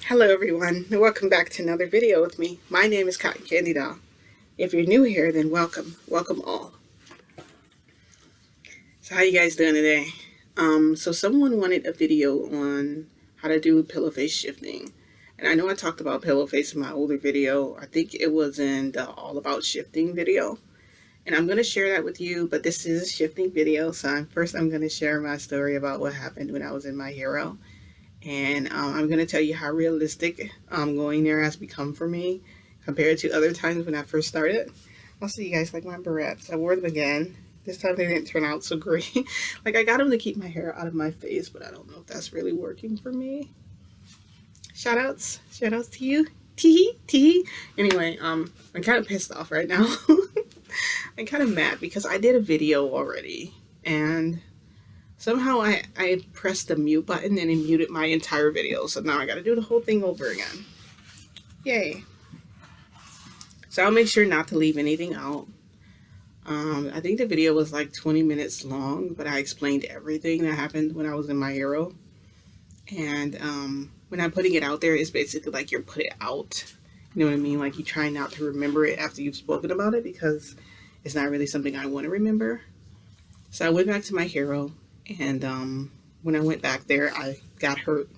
Hello everyone, and welcome back to another video with me. My name is Cotton Candy Doll. If you're new here, then welcome all. So how you guys doing today? So someone wanted a video on how to do pillow face shifting. And I know I talked about pillow face in my older video. I think it was in the all about shifting video. And I'm going to share that with you, but this is a shifting video. So first I'm going to share my story about what happened when I was in My Hero. And I'm going to tell you how realistic going there has become for me compared to other times when I first started. Also, you guys like my barrettes. I wore them again. This time they didn't turn out so great. Like, I got them to keep my hair out of my face, but I don't know if that's really working for me. Shout outs to you. Tee tee. Anyway, I'm kind of pissed off right now. I'm kind of mad because I did a video already, and somehow I pressed the mute button and it muted my entire video. So now I got to do the whole thing over again. Yay. So I'll make sure not to leave anything out. I think the video was like 20 minutes long, but I explained everything that happened when I was in My Hero. And when I'm putting it out there, it's basically like you're put it out. You know what I mean? Like you try not to remember it after you've spoken about it because it's not really something I want to remember. So I went back to My Hero. And when I went back there, I got hurt.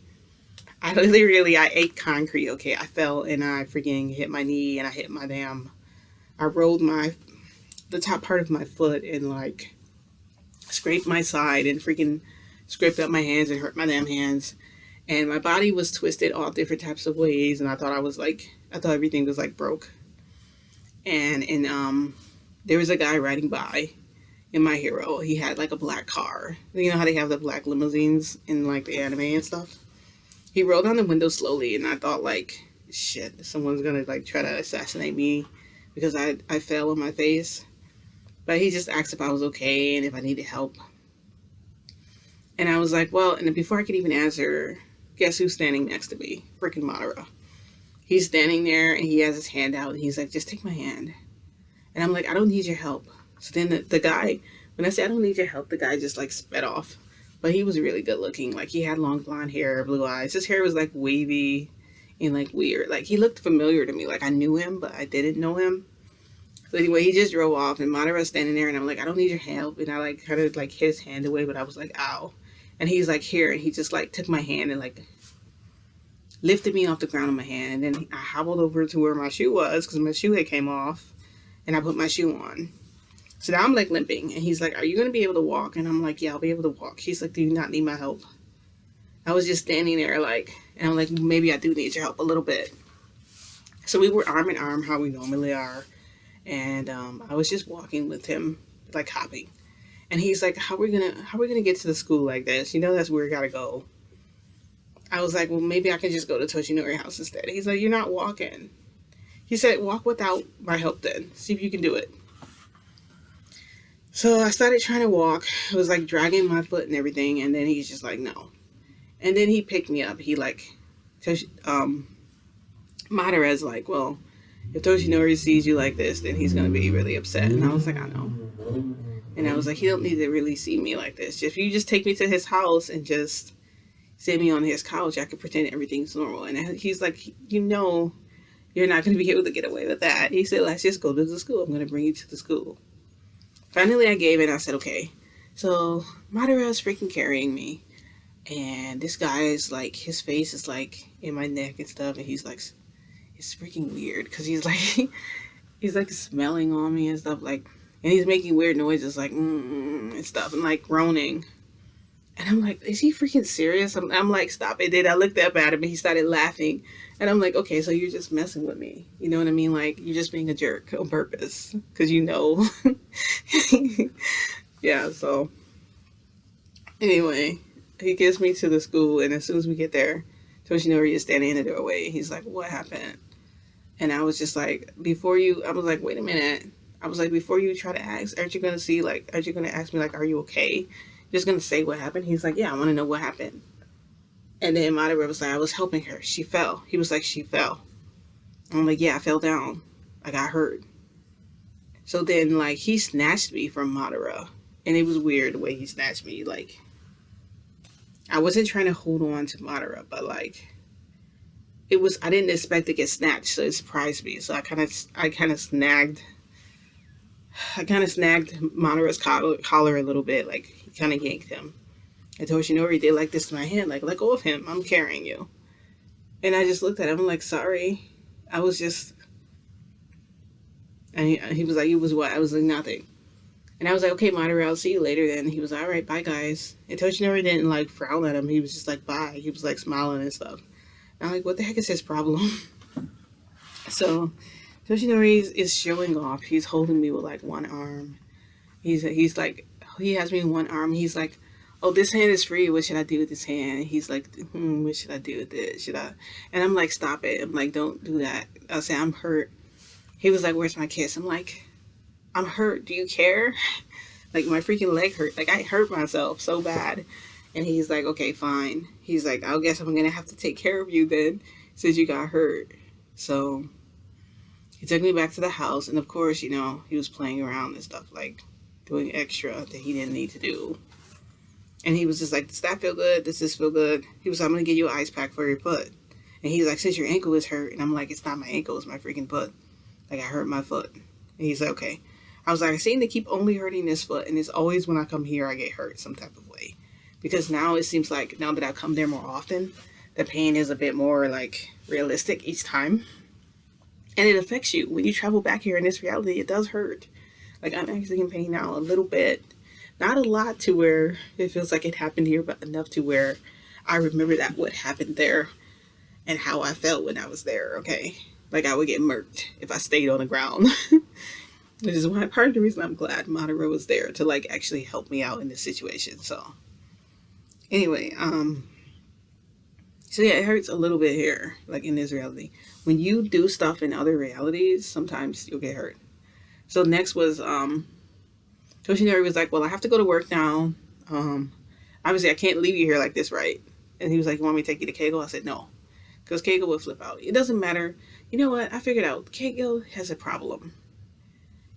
I ate concrete, okay? I fell and I freaking hit my knee and I hit my I rolled the top part of my foot and like scraped my side and freaking scraped up my hands and hurt my damn hands. And my body was twisted all different types of ways. And I thought everything was like broke. And there was a guy riding by in My Hero. He had like a black car. You know how they have the black limousines in like the anime and stuff? He rolled down the window slowly and I thought like, shit, someone's gonna like try to assassinate me because I fell on my face. But he just asked if I was okay and if I needed help. And I was like, well, and before I could even answer, guess who's standing next to me? Freaking Madara. He's standing there and he has his hand out and he's like, just take my hand. And I'm like, I don't need your help. So then the guy, when I said I don't need your help, the guy just like sped off. But he was really good looking. Like he had long blonde hair, blue eyes. His hair was like wavy and like weird. Like he looked familiar to me. Like I knew him, but I didn't know him. So anyway, he just drove off and Madara's standing there and I'm like, I don't need your help. And I like kind of like hit his hand away, but I was like, ow. And he's like, here. And he just like took my hand and like lifted me off the ground with my hand. And then I hobbled over to where my shoe was because my shoe had came off and I put my shoe on. So now I'm like limping and he's like, are you going to be able to walk? And I'm like, yeah, I'll be able to walk. He's like, do you not need my help? I was just standing there like, and I'm like, maybe I do need your help a little bit. So we were arm in arm how we normally are. And I was just walking with him, like hopping. And he's like, how are we gonna get to the school like this? You know, that's where we gotta go. I was like, well, maybe I can just go to Toshinori house instead. He's like, you're not walking. He said, walk without my help then. See if you can do it. So I started trying to walk. It was like dragging my foot and everything. And then he's just like, no. And then he picked me up. He like, Madara's like, well, if Toshinori sees you like this, then he's going to be really upset. And I was like, I know. And I was like, he don't need to really see me like this. If you just take me to his house and just sit me on his couch, I could pretend everything's normal. And he's like, you know, you're not going to be able to get away with that. He said, let's just go to the school. I'm going to bring you to the school. Finally, I gave in. I said, okay. So Madara is freaking carrying me. And this guy is like, his face is like in my neck and stuff. And he's like, it's freaking weird. Because he's like, he's like smelling on me and stuff. Like, and he's making weird noises like, and stuff. And like groaning. And I'm like, is he freaking serious? I'm like, stop it. Then I looked up at him and he started laughing. And I'm like, okay, so you're just messing with me. You know what I mean? Like, you're just being a jerk on purpose. Because you know. Yeah, so. Anyway, he gets me to the school. And as soon as we get there, Toshinori is standing in the doorway. He's like, what happened? And I was just like, I was like, wait a minute. I was like, before you try to ask, aren't you going to ask me, like, are you okay? You're just going to say what happened? He's like, yeah, I want to know what happened. And then Madara was like, I was helping her. She fell. He was like, she fell. I'm like, yeah, I fell down. I got hurt. So then, like, he snatched me from Madara. And it was weird the way he snatched me. Like, I wasn't trying to hold on to Madara, but, like, I didn't expect to get snatched, so it surprised me. So I kind of snagged Monterey's collar a little bit, like kind of yanked him. I told Shinori did like this to my hand, like let go of him, I'm carrying you. And I just looked at him, I'm like, sorry, I was just, and he was like, it was what? I was like, nothing. And I was like, okay, Monterey, I'll see you later then. He was like, all right, bye guys. And Toshinori didn't like frown at him, he was just like, bye. He was like smiling and stuff. And I'm like, what the heck is his problem? So Toshinori is showing off. He's holding me with like one arm. He's like, he has me in one arm. He's like, oh, this hand is free. What should I do with this hand? He's like, what should I do with it? Should I? And I'm like, stop it. I'm like, don't do that. I say, I'm hurt. He was like, where's my kiss? I'm like, I'm hurt. Do you care? Like my freaking leg hurt. Like I hurt myself so bad. And he's like, okay, fine. He's like, I guess I'm going to have to take care of you then since you got hurt. So he took me back to the house. And of course, you know, he was playing around and stuff, like doing extra that he didn't need to do. And he was just like, does that feel good? Does this feel good? He was like, I'm going to get you an ice pack for your foot. And he's like, since your ankle is hurt. And I'm like, it's not my ankle, it's my freaking foot. Like I hurt my foot. And he's like, okay. I was like, I seem to keep only hurting this foot. And it's always when I come here, I get hurt some type of way. Because now it seems like now that I come there more often, the pain is a bit more like realistic each time. And it affects you. When you travel back here in this reality, it does hurt. Like I'm actually in pain now a little bit. Not a lot to where it feels like it happened here, but enough to where I remember that what happened there and how I felt when I was there, okay? Like I would get murked if I stayed on the ground. Which is why part of the reason I'm glad Madara was there to like actually help me out in this situation. So anyway, so yeah, it hurts a little bit here, like in this reality. When you do stuff in other realities, sometimes you'll get hurt. So next was Toshinori was like, well, I have to go to work now. Obviously I can't leave you here like this, right? And he was like, you want me to take you to Keigo? I said no, because Keigo would flip out. It doesn't matter. You know what? I figured out Keigo has a problem.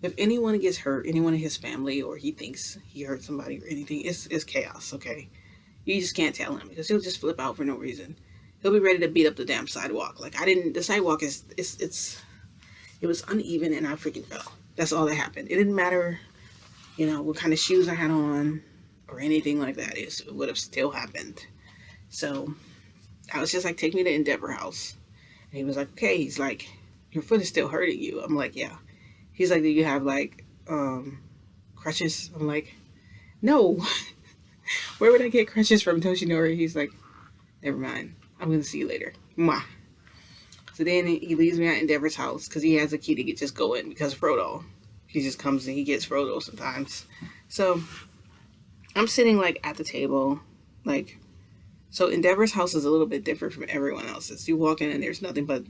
If anyone gets hurt, anyone in his family, or he thinks he hurt somebody or anything, it's chaos, okay? You just can't tell him because he'll just flip out for no reason. He'll be ready to beat up the damn sidewalk. Like the sidewalk it was uneven and I freaking fell. That's all that happened. It didn't matter, you know, what kind of shoes I had on or anything like that. It would have still happened. So I was just like, take me to Endeavor House. And he was like, okay. He's like, your foot is still hurting you. I'm like, yeah. He's like, do you have like crutches? I'm like, no. Where would I get crutches from, Toshinori? He's like, never mind. I'm going to see you later. Mwah. So then he leaves me at Endeavor's house because he has a key to just go in because Frodo. He just comes and he gets Frodo sometimes. So I'm sitting like at the table. Like, so Endeavor's house is a little bit different from everyone else's. You walk in and there's nothing but,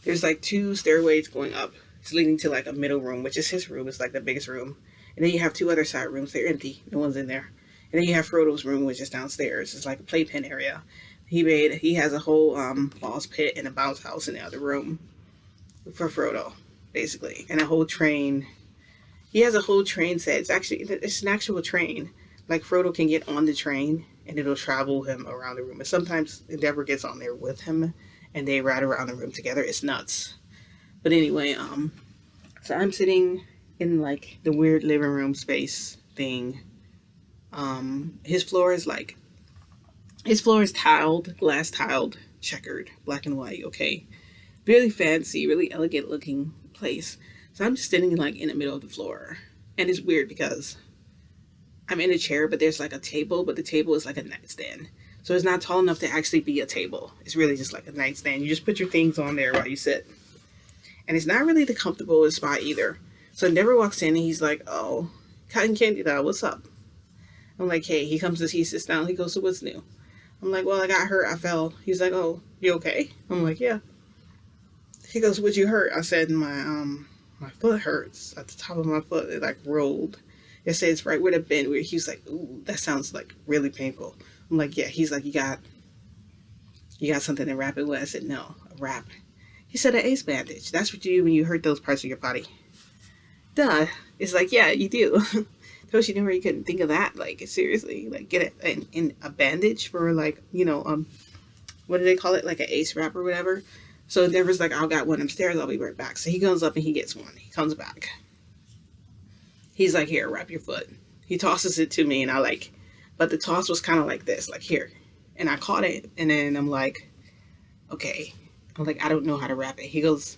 there's like 2 stairways going up. It's leading to like a middle room, which is his room. It's like the biggest room. And then you have 2 other side rooms. They're empty. No one's in there. And then you have Frodo's room, which is downstairs. It's like a playpen area. He has a whole ball's pit and a bounce house in the other room for Frodo, basically. And a whole train. He has a whole train set. It's an actual train. Like Frodo can get on the train and it'll travel him around the room. And sometimes Endeavor gets on there with him and they ride around the room together. It's nuts. But anyway, so I'm sitting in like the weird living room space thing. His floor is tiled, glass tiled, checkered, black and white, okay? Really fancy, really elegant looking place. So I'm just sitting like in the middle of the floor. And it's weird because I'm in a chair, but there's like a table, but the table is like a nightstand. So it's not tall enough to actually be a table. It's really just like a nightstand. You just put your things on there while you sit. And it's not really the comfortable spot either. So Endeavor walks in and he's like, oh, Cotton Candy doll, what's up? I'm like, hey, he sits down, he goes, so what's new? I'm like, well, I got hurt, I fell. He's like, oh, you okay? I'm like, yeah. He goes, what'd you hurt? I said, my foot hurts. At the top of my foot, it like rolled. It says right where the bend, where he's like, ooh, that sounds like really painful. I'm like, yeah. He's like, you got something to wrap it with? I said, no, a wrap. He said, an ace bandage. That's what you do when you hurt those parts of your body. Duh. It's like, yeah, you do. Toshinori couldn't think of that. Like, seriously. Like, get a bandage for, like, you know, what do they call it? Like an ace wrap or whatever. So Endeavor's like, I'll got one upstairs. I'll be right back. So he goes up and he gets one. He comes back. He's like, here, wrap your foot. He tosses it to me and I like, but the toss was kind of like this, like here. And I caught it and then I'm like, okay. I'm like, I don't know how to wrap it. He goes,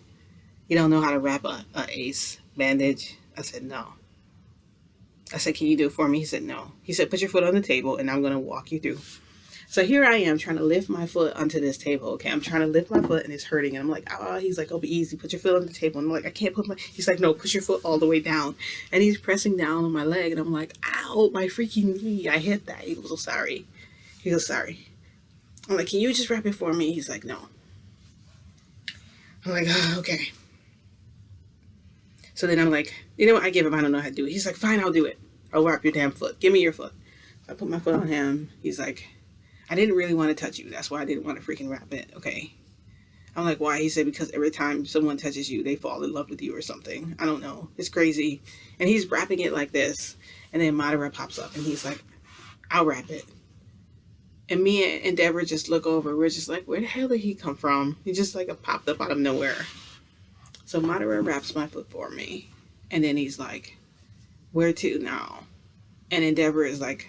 you don't know how to wrap a ace bandage? I said, no. I said, can you do it for me? He said, no. He said, put your foot on the table and I'm going to walk you through. So here I am trying to lift my foot onto this table. Okay, I'm trying to lift my foot and it's hurting. And I'm like, oh, he's like, oh, be easy. Put your foot on the table. And I'm like, I can't put my, he's like, no, push your foot all the way down. And he's pressing down on my leg. And I'm like, ow, my freaking knee. I hit that. He goes, oh, sorry. He goes, sorry. I'm like, can you just wrap it for me? He's like, no. I'm like, oh, okay. So then I'm like, you know what? I give him, I don't know how to do it. He's like, fine, I'll do it. I'll wrap your damn foot. Give me your foot. So I put my foot on him. He's like, I didn't really want to touch you. That's why I didn't want to freaking wrap it. Okay. I'm like, why? He said, because every time someone touches you, they fall in love with you or something. I don't know. It's crazy. And he's wrapping it like this. And then Madara pops up and he's like, I'll wrap it. And me and Deborah just look over. We're just like, where the hell did he come from? He just like popped up out of nowhere. So Madara wraps my foot for me. And then he's like, where to now? And then Deborah is like,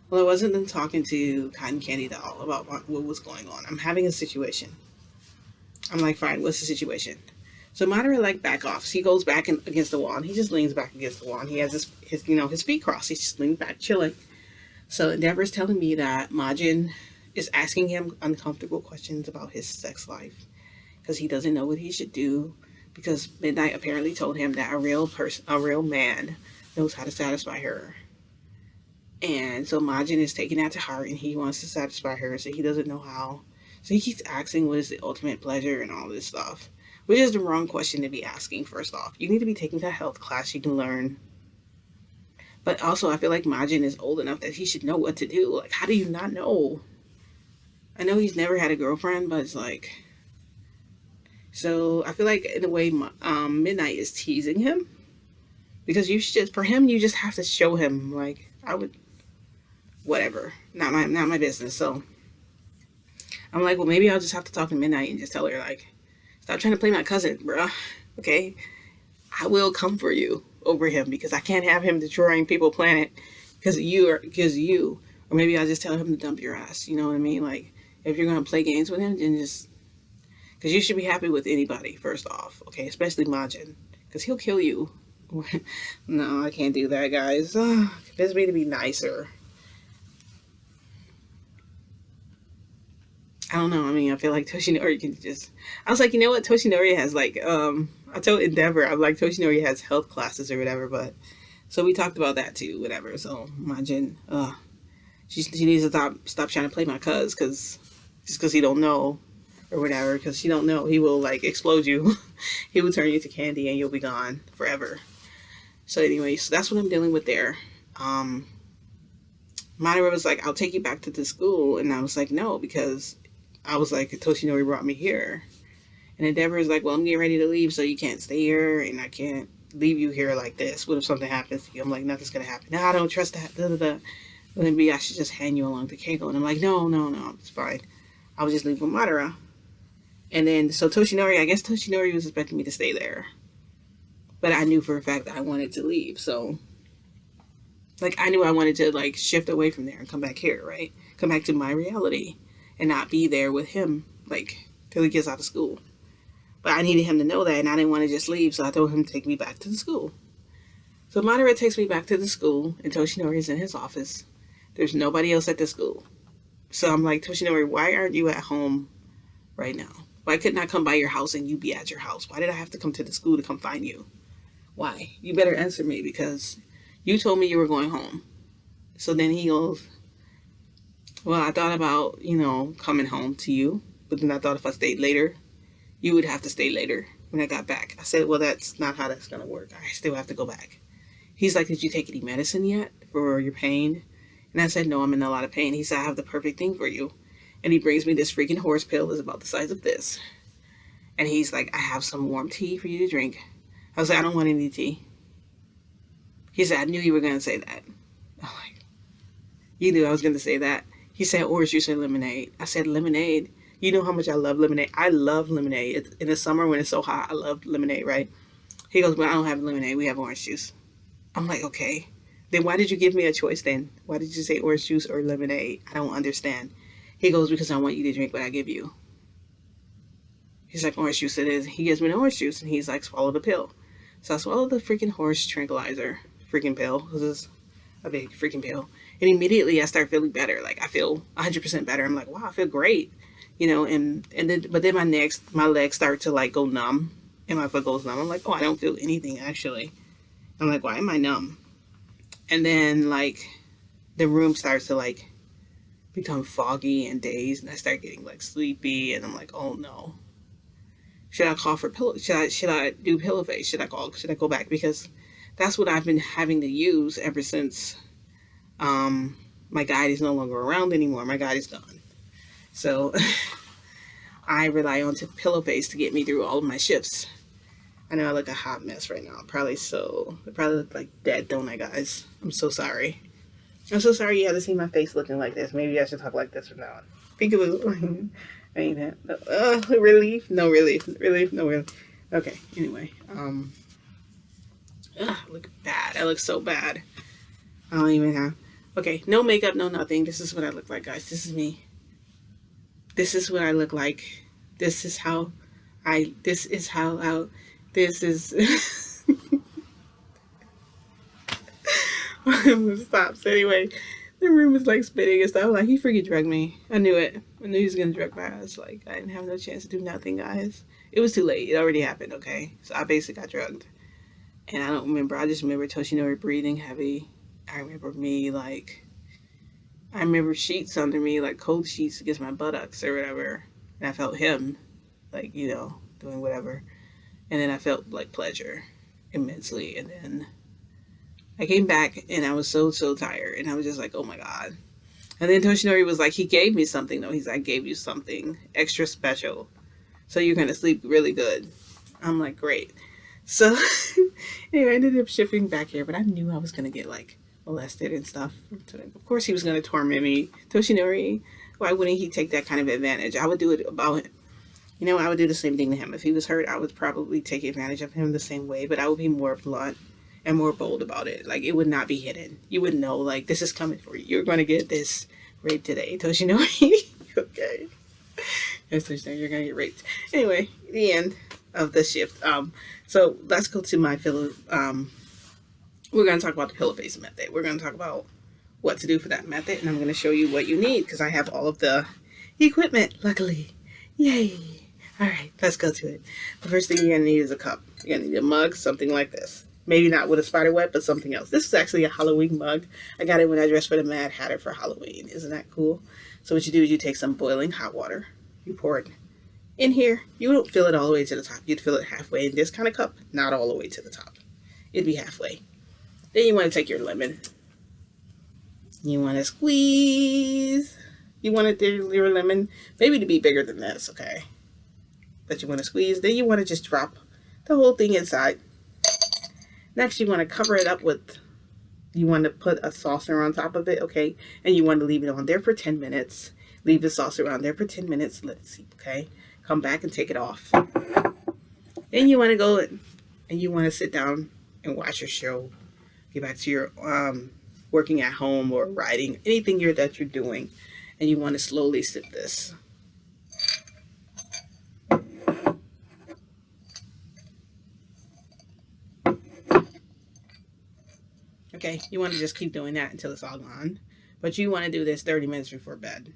well, I wasn't talking to Cotton Candy Doll about what was going on. I'm having a situation. I'm like, fine, what's the situation? So Madara like back off. So he goes back against the wall and he just leans back against the wall. And he has his feet crossed. He's just leaning back, chilling. So Endeavor's telling me that Majin is asking him uncomfortable questions about his sex life because he doesn't know what he should do, because Midnight apparently told him that a real man knows how to satisfy her. And so Majin is taking that to heart and he wants to satisfy her, so he doesn't know how. So he keeps asking what is the ultimate pleasure and all this stuff, which is the wrong question to be asking. First off, you need to be taking that health class. You can learn. But also, I feel like Majin is old enough that he should know what to do. Like, how do you not know? I know he's never had a girlfriend, but it's like... So, I feel like, in a way, Midnight is teasing him. Because for him, you just have to show him, like, whatever. Not my business. So, I'm like, well, maybe I'll just have to talk to Midnight and just tell her, like, stop trying to play my cousin, bruh. Okay? I will come for you over him because I can't have him destroying People Planet because of you. Or maybe I'll just tell him to dump your ass. You know what I mean? Like, if you're going to play games with him, then just... Because you should be happy with anybody, first off. Okay? Especially Majin. Because he'll kill you. No, I can't do that, guys. Convince me to be nicer. I don't know. I mean, I feel like Toshinori can just... I was like, you know what? Toshinori has, like, I told Endeavor, I'm like, Toshinori has health classes or whatever, but... So we talked about that, too, whatever. So, Majin, she needs to stop trying to play my cuz, just because he don't know, or whatever, because she don't know, he will, like, explode you. He will turn you to candy, and you'll be gone forever. So, anyway, so that's what I'm dealing with there. Madara was like, I'll take you back to the school, and I was like, no, because... I was like, Toshinori brought me here. And Endeavor is like, well, I'm getting ready to leave, so you can't stay here, and I can't leave you here like this. What if something happens to you? I'm like, nothing's going to happen. No, I don't trust that. Well, then maybe I should just hand you along to Keiko. And I'm like, no, it's fine. I'll just leave with Madara. And then, so I guess Toshinori was expecting me to stay there. But I knew for a fact that I wanted to leave, so... Like, I knew I wanted to, like, shift away from there and come back here, right? Come back to my reality. And not be there with him, like, till he gets out of school. But I needed him to know that, and I didn't want to just leave, so I told him to take me back to the school. So Madara takes me back to the school, and Toshinori's in his office. There's nobody else at the school. So I'm like, Toshinori, why aren't you at home right now? Why couldn't I come by your house and you be at your house? Why did I have to come to the school to come find you? Why? You better answer me, because you told me you were going home. So then he goes... Well, I thought about, coming home to you. But then I thought if I stayed later, you would have to stay later when I got back. I said, well, that's not how that's going to work. I still have to go back. He's like, did you take any medicine yet for your pain? And I said, no, I'm in a lot of pain. He said, I have the perfect thing for you. And he brings me this freaking horse pill that's about the size of this. And he's like, I have some warm tea for you to drink. I was like, I don't want any tea. He said, I knew you were going to say that. I'm like, you knew I was going to say that. He said, orange juice or lemonade. I said, lemonade, You know how much I love lemonade. I love lemonade. In the summer when it's so hot, I love lemonade, right? He goes, well, I don't have lemonade. We have orange juice. I'm like, okay. Then why did you give me a choice then? Why did you say orange juice or lemonade? I don't understand. He goes, because I want you to drink what I give you. He's like, orange juice it is. He gives me the orange juice, and he's like, swallow the pill. So I swallow the freaking horse tranquilizer freaking pill. This is a big freaking pill. And immediately I start feeling better. Like, I feel 100% better. I'm like, wow, I feel great. And then, but then my legs start to like go numb, and my foot goes numb. I'm like, oh, I don't feel anything actually. I'm like, why am I numb? And then like the room starts to like become foggy and dazed, and I start getting like sleepy, and I'm like, oh no. Should I call for pillow? Should I do pillow face? Should I go back? Because that's what I've been having to use ever since my guide is no longer around anymore. My guide is gone. So I rely on to pillow face to get me through all of my shifts. I know I look a hot mess right now. I probably look like dead, don't I, guys? I'm so sorry. I'm so sorry you had to see my face looking like this. Maybe I should talk like this from now on. I think it was relief? No relief. Relief? No relief. Okay, anyway. I look bad. I look so bad. I don't even have... Okay, no makeup, no nothing. This is what I look like, guys. This is me. This is what I look like. This is how... This is... Stop. So anyway, the room is like spinning and stuff. Like, he freaking drugged me. I knew it. I knew he was gonna drug my ass. Like, I didn't have no chance to do nothing, guys. It was too late. It already happened, okay? So I basically got drugged. And I don't remember. I just remember Toshinori breathing heavy. I remember sheets under me, like cold sheets against my buttocks or whatever. And I felt him, like, doing whatever. And then I felt like pleasure immensely. And then I came back and I was so tired. And I was just like, oh my God. And then Toshinori was like, he gave me something though. He's like, I gave you something extra special. So you're going to sleep really good. I'm like, great. So anyway, I ended up shifting back here, but I knew I was going to get like molested and stuff. Of course he was going to torment me. Toshinori, why wouldn't he take that kind of advantage? I would do it about him. I would do the same thing to him. If he was hurt, I would probably take advantage of him the same way, but I would be more blunt and more bold about it. Like, it would not be hidden. You would know, like, this is coming for you. You're going to get this raped today, Toshinori. Okay. Yes, Toshinori, you're going to get raped. Anyway, the end of the shift. So let's go to my pillow. We're going to talk about the pillow face method. We're going to talk about what to do for that method, and I'm going to show you what you need because I have all of the equipment, luckily. Yay. All right, let's go to it. The first thing you're going to need is a cup. You're going to need a mug, something like this. Maybe not with a spider web, but something else. This is actually a Halloween mug. I got it when I dressed for the Mad Hatter for Halloween. Isn't that cool? So what you do is you take some boiling hot water. You pour it in here. You don't fill it all the way to the top. You'd fill it halfway in this kind of cup, not all the way to the top. It'd be halfway. Then you want to take your lemon. You want to squeeze. You want your lemon maybe to be bigger than this, okay? But you want to squeeze. Then you want to just drop the whole thing inside. Next, you want to cover it up with, you want to put a saucer on top of it, okay? And you want to leave it on there for 10 minutes. Leave the saucer on there for 10 minutes. Let's see, okay? Come back and take it off. Then you want to go and you want to sit down and watch your show. Get back to your working at home or writing, anything that you're doing. And you want to slowly sip this. Okay, you want to just keep doing that until it's all gone. But you want to do this 30 minutes before bed.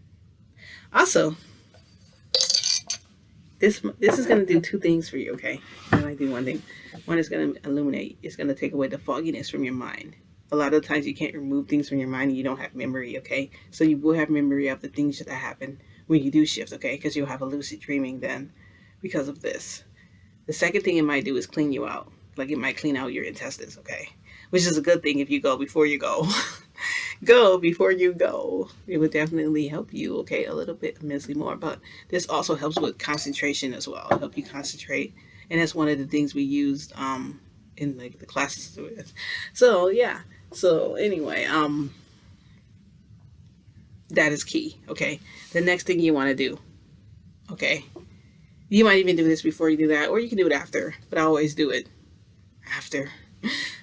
Also, this is going to do two things for you, okay? I like to do one thing. One is going to illuminate. It's going to take away the fogginess from your mind. A lot of times you can't remove things from your mind and you don't have memory, okay? So you will have memory of the things that happen when you do shift, okay? Because you'll have a lucid dreaming then because of this. The second thing it might do is clean you out. Like, it might clean out your intestines, okay? Which is a good thing if you go before you go. Go before you go. It would definitely help you, okay, a little bit immensely more. But this also helps with concentration as well. It'll help you concentrate. And that's one of the things we used in like the classes with. So yeah. So anyway, that is key, okay? The next thing you want to do Okay. You might even do this before you do that, or you can do it after, but I always do it after.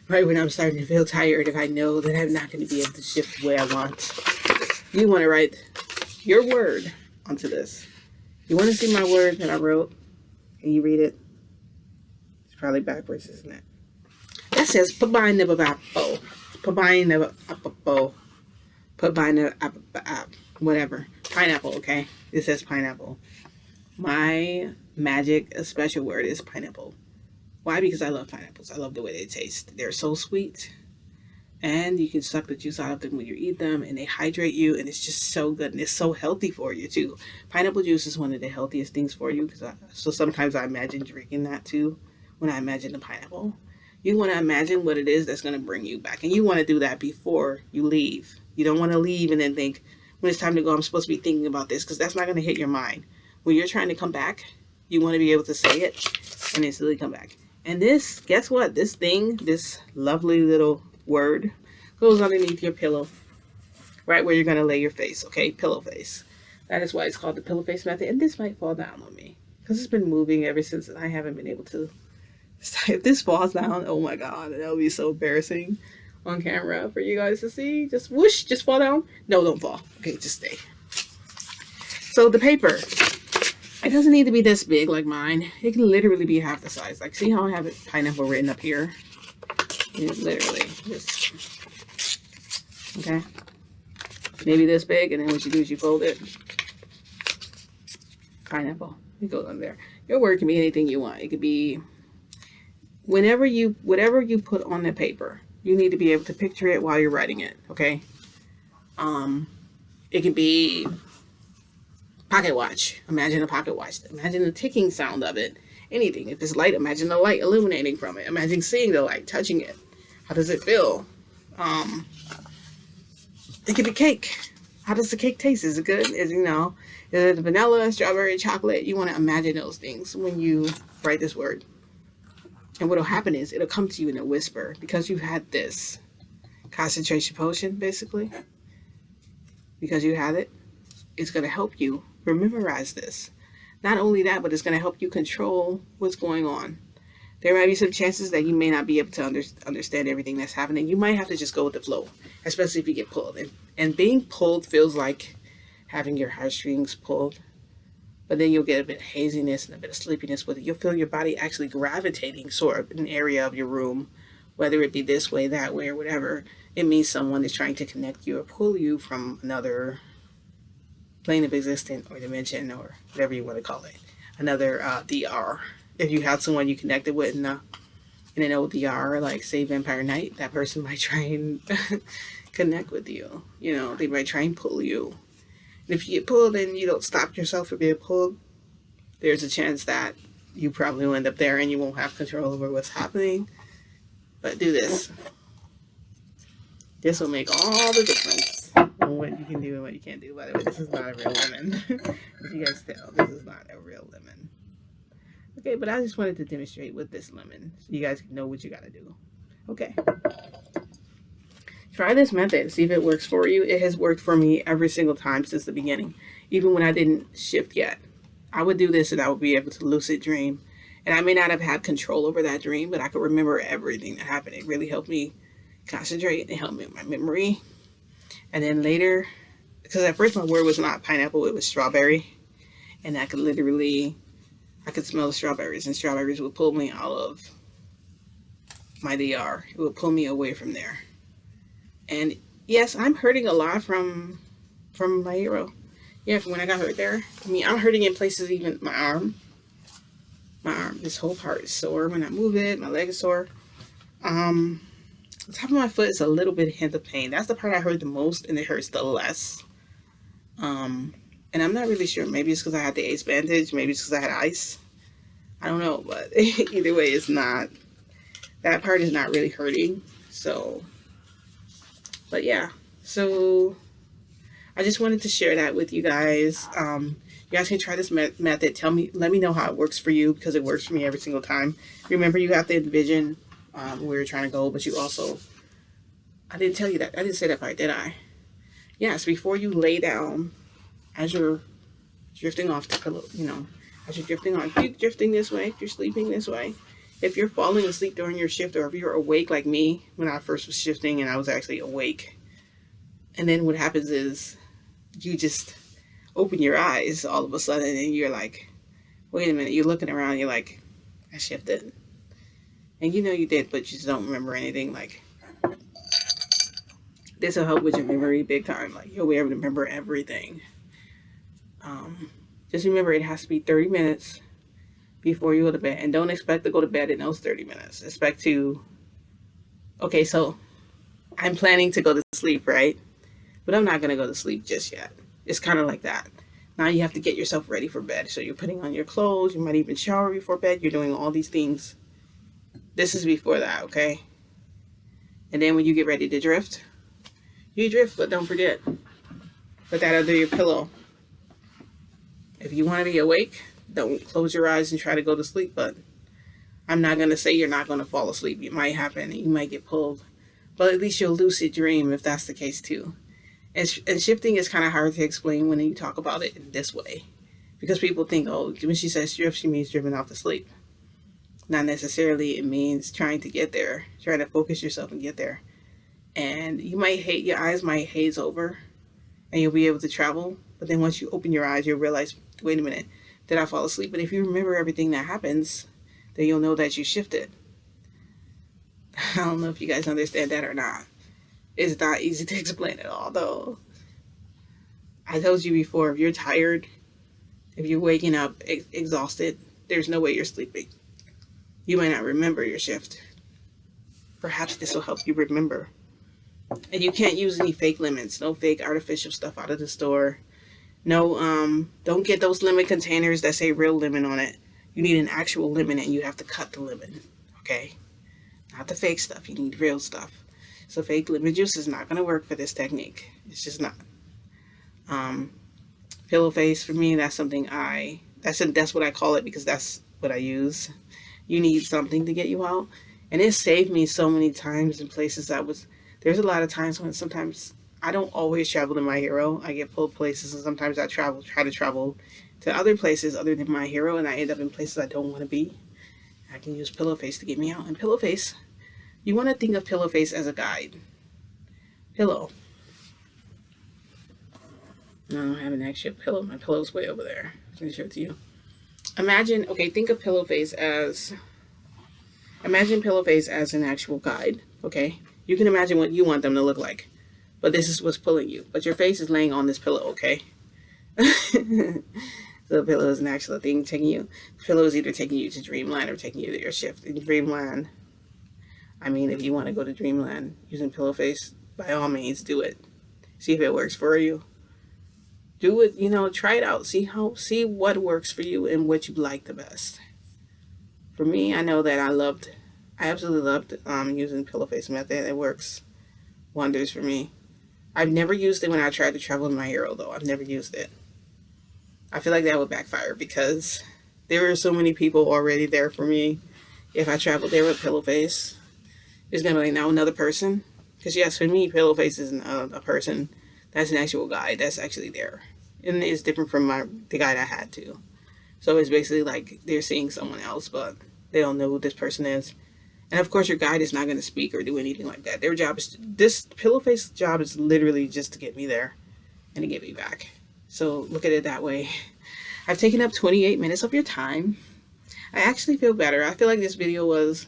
Right when I'm starting to feel tired, if I know that I'm not going to be able to shift the way I want. You want to write your word onto this. You want to see my word that I wrote? And you read it? It's probably backwards, isn't it? That says pabainabapo. Pabainabapo. Pabainabapo. Whatever. Pineapple, okay? It says pineapple. My magic special word is pineapple. Why? Because I love pineapples. I love the way they taste. They're so sweet. And you can suck the juice out of them when you eat them, and they hydrate you, and it's just so good, and it's so healthy for you too. Pineapple juice is one of the healthiest things for you, so sometimes I imagine drinking that too when I imagine the pineapple. You want to imagine what it is that's going to bring you back, and you want to do that before you leave. You don't want to leave and then think, when it's time to go, I'm supposed to be thinking about this, because that's not going to hit your mind. When you're trying to come back, you want to be able to say it and instantly come back. And this, guess what? This thing, this lovely little word goes underneath your pillow, right where you're going to lay your face, okay? Pillow face. That is why it's called the pillow face method. And this might fall down on me because it's been moving ever since, and I haven't been able to. If this falls down, oh my God, that'll be so embarrassing on camera for you guys to see. Just whoosh, just fall down. No, don't fall. Okay, just stay. So the paper, it doesn't need to be this big like mine. It can literally be half the size. Like, see how I have it pineapple written up here? It's literally just, okay? Maybe this big, and then what you do is you fold it. Pineapple. It goes on there. Your word can be anything you want. It could be whatever you put on the paper. You need to be able to picture it while you're writing it, okay? It could be pocket watch. Imagine a pocket watch. Imagine the ticking sound of it. Anything. If it's light, imagine the light illuminating from it. Imagine seeing the light, touching it. How does it feel? It could be cake. How does the cake taste? Is it good? Is it vanilla, strawberry, chocolate? You want to imagine those things when you write this word. And what'll happen is it'll come to you in a whisper because you've had this concentration potion, basically. Because you have it, it's going to help you memorize this. Not only that, but it's going to help you control what's going on. There might be some chances that you may not be able to understand everything that's happening. You might have to just go with the flow, especially if you get pulled. And being pulled feels like having your heartstrings pulled. But then you'll get a bit of haziness and a bit of sleepiness with it. You'll feel your body actually gravitating sort of in an area of your room, whether it be this way, that way, or whatever. It means someone is trying to connect you or pull you from another plane of existence or dimension or whatever you want to call it. Another DR. If you have someone you connected with in an old DR, like say Vampire Night, that person might try and connect with you. You know, they might try and pull you. And if you get pulled and you don't stop yourself from being pulled, there's a chance that you probably will end up there and you won't have control over what's happening. But do this. This will make all the difference on what you can do and what you can't do. By the way, this is not a real lemon. As you guys tell, this is not a real lemon. Okay, but I just wanted to demonstrate with this lemon so you guys can know what you got to do. Okay. Try this method. See if it works for you. It has worked for me every single time since the beginning. Even when I didn't shift yet. I would do this and I would be able to lucid dream. And I may not have had control over that dream, but I could remember everything that happened. It really helped me concentrate. It helped me with my memory. And then later, because at first my word was not pineapple, it was strawberry. And I could smell the strawberries, and strawberries would pull me out of my DR. It would pull me away from there. And yes, I'm hurting a lot from my hero. Yeah, from when I got hurt there. I mean, I'm hurting in places, even my arm. This whole part is sore when I move it. My leg is sore. The top of my foot is a little bit hint of pain. That's the part I hurt the most, and it hurts the less. And I'm not really sure. Maybe it's because I had the ace bandage. Maybe it's because I had ice. I don't know, but either way, it's not. That part is not really hurting. So, but yeah. So, I just wanted to share that with you guys. You guys can try this method. Let me know how it works for you, because it works for me every single time. Remember, you have to envision where you're trying to go, but you also, I didn't tell you that. I didn't say that part, did I? Yes, before you lay down, as you're drifting off to pillow, as you're drifting on, keep drifting this way, if you're sleeping this way. If you're falling asleep during your shift, or if you're awake like me when I first was shifting and I was actually awake, and then what happens is you just open your eyes all of a sudden and you're like, wait a minute, you're looking around, you're like, I shifted. And you know you did, but you just don't remember anything. Like, this will help with your memory big time. Like, you'll be able to remember everything. Just remember, it has to be 30 minutes before you go to bed. And don't expect to go to bed in those 30 minutes. Expect to, okay, so I'm planning to go to sleep, right? But I'm not going to go to sleep just yet. It's kind of like that. Now you have to get yourself ready for bed. So you're putting on your clothes. You might even shower before bed. You're doing all these things. This is before that, okay? And then when you get ready to drift, you drift, but don't forget, put that under your pillow. If you want to be awake, don't close your eyes and try to go to sleep. But I'm not going to say you're not going to fall asleep. It might happen. You might get pulled. But at least you'll lucid dream if that's the case too. And shifting is kind of hard to explain when you talk about it in this way. Because people think, oh, when she says drift, she means drifting off to sleep. Not necessarily. It means trying to get there. Trying to focus yourself and get there. And you might your eyes might haze over. And you'll be able to travel. But then once you open your eyes, you'll realize, wait a minute, did I fall asleep? But if you remember everything that happens, then you'll know that you shifted. I don't know if you guys understand that or not. It's not easy to explain at all, though. I told you before, if you're tired, if you're waking up exhausted, there's no way you're sleeping. You might not remember your shift. Perhaps this will help you remember. And you can't use any fake lemons. No fake artificial stuff out of the store. No, don't get those lemon containers that say real lemon on it. You need an actual lemon and you have to cut the lemon, okay? Not the fake stuff. You need real stuff. So fake lemon juice is not going to work for this technique. It's just not. Pillow face, for me, that's something that's what I call it because that's what I use. You need something to get you out. And it saved me so many times in places there's a lot of times when sometimes I don't always travel to My Hero. I get pulled places, and sometimes I try to travel to other places other than My Hero, and I end up in places I don't want to be. I can use pillow face to get me out. And pillow face, you want to think of pillow face as a guide. Pillow. No, I don't have an actual pillow. My pillow's way over there. I'm going to show it to you. Think of pillow face as an actual guide, okay? You can imagine what you want them to look like. But this is what's pulling you. But your face is laying on this pillow, okay? So the pillow is an actual thing taking you. The pillow is either taking you to dreamland or taking you to your shift. In dreamland, if you want to go to dreamland using pillow face, by all means, do it. See if it works for you. Do it, try it out. See what works for you and what you like the best. For me, I know that I absolutely loved using pillow face method. It works wonders for me. I've never used it when I tried to travel in My Hero, though. I've never used it. I feel like that would backfire because there were so many people already there for me. If I traveled there with pillow face, there's going to be now another person. Because yes, for me, pillow face isn't a person. That's an actual guide that's actually there. And it's different from the guide I had too. So it's basically like they're seeing someone else, but they don't know who this person is. And of course, your guide is not going to speak or do anything like that. Their job is, this pillow face job is literally just to get me there and to get me back. So look at it that way. I've taken up 28 minutes of your time. I actually feel better. I feel like this video was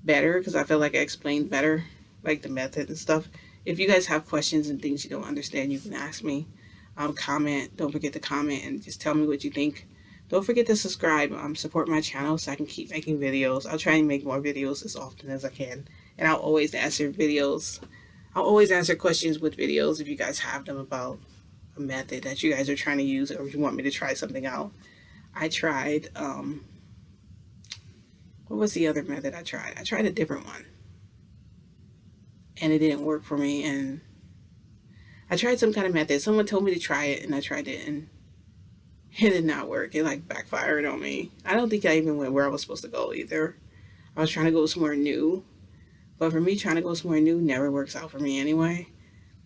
better because I feel like I explained better, like the method and stuff. If you guys have questions and things you don't understand, you can ask me. Comment. Don't forget to comment and just tell me what you think. Don't forget to subscribe. Support my channel so I can keep making videos. I'll try and make more videos as often as I can. And I'll always answer questions with videos if you guys have them about a method that you guys are trying to use or if you want me to try something out. I tried, what was the other method I tried? I tried a different one. And it didn't work for me. And I tried some kind of method. Someone told me to try it and I tried it and it did not work. It backfired on me. I don't think I even went where I was supposed to go either. I was trying to go somewhere new. But for me, trying to go somewhere new never works out for me anyway.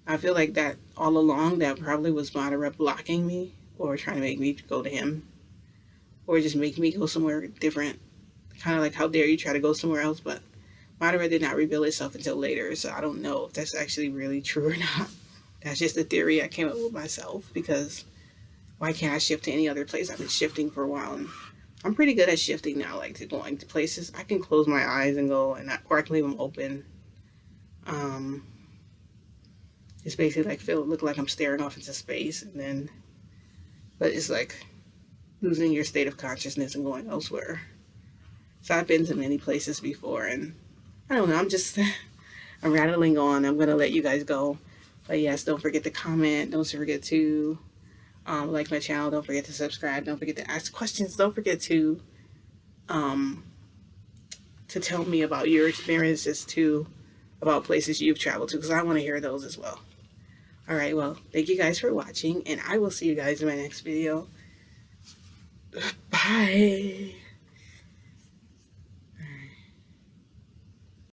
I feel like that all along, that probably was Madara blocking me. or trying to make me go to him, or just make me go somewhere different. Kind of like, how dare you try to go somewhere else? But Madara did not reveal itself until later, so I don't know if that's actually really true or not. That's just a theory I came up with myself, because why can't I shift to any other place? I've been shifting for a while, and I'm pretty good at shifting now, like to going to places. I can close my eyes and go, or I can leave them open. It's basically like look like I'm staring off into space, and then, but it's like losing your state of consciousness and going elsewhere. So I've been to many places before, and I don't know, I'm rattling on. I'm going to let you guys go. But yes, don't forget to comment. Don't forget to like my channel. Don't forget to subscribe. Don't forget to ask questions. Don't forget to tell me about your experiences too, about places you've traveled to, because I want to hear those as well. All right, well, thank you guys for watching, and I will see you guys in my next video. Bye.